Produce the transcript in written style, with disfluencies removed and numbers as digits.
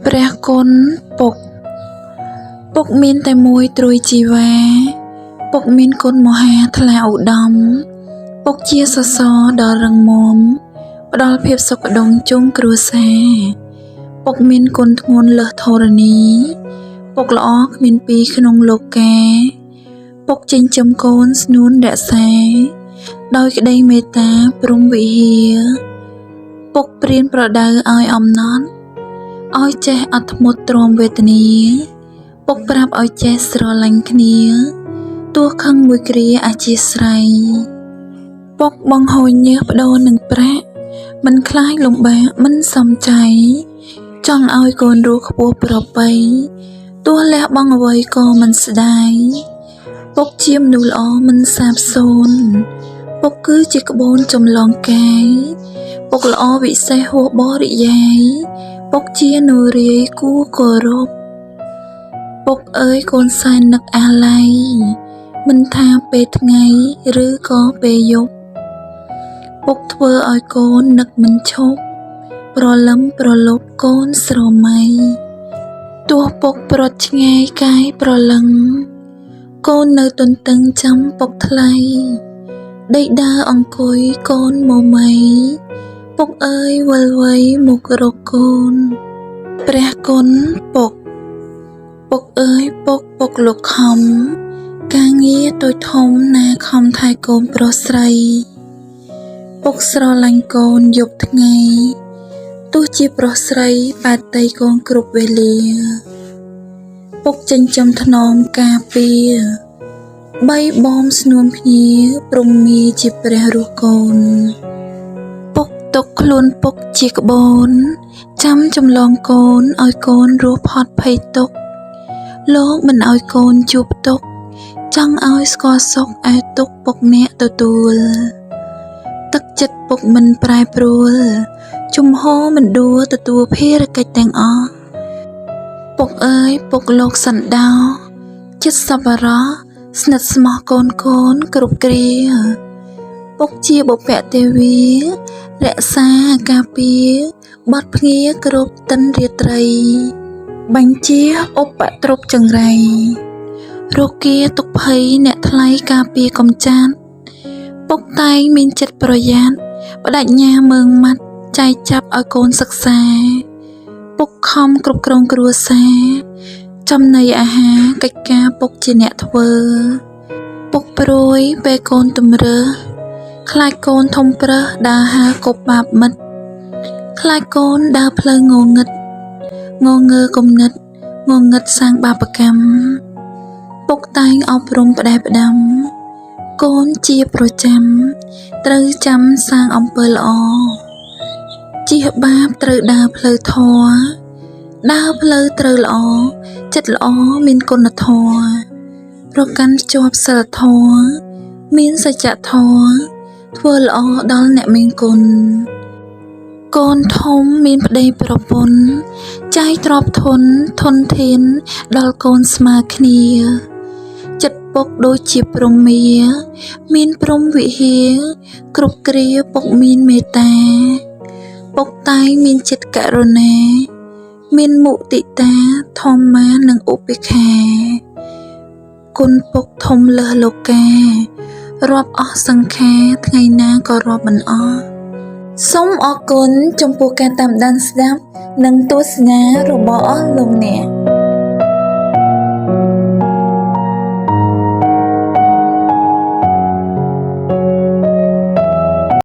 ព្រះគុណពុកមានតែមួយទ្រយជីវ៉ាពុកមានគុណមហាថ្លាឧត្តមពុកជាសសរដ៏រឹងមាំផ្ដល់ភាពសុខដុមជុំគ្រួសារពុកមានគុណធ្ងន់លើសធរណីពុកល្អគ្មានពីរក្នុងលោកកាពុកចិញ្ចឹមកូនស្នួនរក្សាដោយក្តីមេត្តាព្រំវិហារពុកព្រានប្រដៅឲ្យអំណត់ឲ្យចេះអត់ធ្មត់ទ្រាំវេទនាពុកប្រាប់ឲ្យចេះស្រឡាញ់គ្នាទោះខឹងមួយគ្រាអធ្យាស្រ័យពុកបង្ហូរញើសបដូរនឹងប្រាក់មិនខ្លាចលំបាកមិនសំចៃចង់ឲ្យកូនរស់ខ្ពស់ប្របីទោះលះបង់អ្វីក៏មិនស្ដាយពុកជាមនុស្សល្អមិនសាបសូន្យពុកគឺជាក្បូនចម្លងកាយពុកល្អវិសេសហួសបរិយាយពុកជានរាយគួរគោរពពុកអើយកូនសែននឹកអាល័យមិនថាពេលថ្ងៃឬក៏ពេលយប់ពុកធ្វើឲ្យកូននឹកមិនឈប់ប្រលឹមប្រលប់កូនស្រមៃទោះពុកព្រាត់ឆ្ងាយកាយប្រលឹងកូននៅទន្ទឹងចាំពុកថ្លៃដេកដើរអង្គុយកូនមមៃពុកអើយវិលវៃមុខរកកូនព្រះគុណពុកអើយពុកលោកខំការងារតូចធំណាខំថែកូនប្រុសស្រីពុកស្រឡាញ់កូនយប់ថ្ងៃទោះជាប្រុសស្រីបាតីកូនគ្រប់វេលាពុកចិញ្ចឹមថ្នមការពារបីបំស្នួនភ្ញាព្រំមីជាព្រះរស់កូនពុកទុកខ្លួនពុកជាក្បូនចាំចម្លងកូនឲ្យកូនរស់ផុតភ័យទុក្ខលោកមិនឲ្យកូនជួបទុក្ខចង់ឲ្យស្គាល់សុខឯទុក្ខពុកអ្នកទទួលទឹកចិត្តពុកមិនប្រែប្រួលជំហរមិនដួលទទួលភារកិច្ចទាំងអស់ពុកអើយពុកលោកសណ្ដោចិត្តសប្បុរសស្និទ្ធស្មោះកូនគ្រប់គ្រាពុកជាបុព្វទេវីរក្សាការពារបត់ភ្ងាគ្រប់តិនរាត្រីបញ្ជាឧបទ្រពចង្រៃរោគាទុកភ័យអ្នកថ្លៃការពារកំចាត់ពុកតែងមានចិត្តប្រយ័ត្នបដិញ្ញាមើងម៉ាត់ចែកចាប់ឲ្យកូនសិក្សាពុកខំគ្រប់គ្រងគ្រួសារចំណីអាហារកិច្ចការពុកជាអ្នកធ្វើពុកព្រួយពេលកូនតម្រើសខ្លាចកូនធំប្រើសដើរហើរគប់បាបមិត្តខ្លាចកូនដើរផ្លូវងងឹតងងើគំនិតងងឹតសាងបាបកម្មពុកតែងអប់រំផ្ដែផ្ដាំកូនជាប្រចាំត្រូវចាំសាងអំពើល្អជិះបាបត្រូវដើរផ្លូវធម៌ដើរផ្លូវត្រូវល្អចិត្តល្អមានគុណធម៌ប្រកាន់ជាប់សិលធម៌មានសច្ចធម៌ធ្វើល្អដល់អ្នកមានគុណកូនធំមានប្តីប្រពន្ធចាយទ្រព្យធនធានដល់កូនស្មើគ្នាចិត្តពុកដូចជាព្រហ្មាមានព្រំវិហារគ្រប់គ្រាពុកមានមេត្តាពុកតែងមានចិត្តករុណាមានមុទិតាធម្មមានិងឧបេក្ខាគុណពុកធំលើសលោការាប់អស់សង្ខារថ្ងៃណាក៏រាប់មិនអស់សូមអរគុណចំពោះការតាមដានស្ដាប់និងទស្សនារបស់លោកអ្នក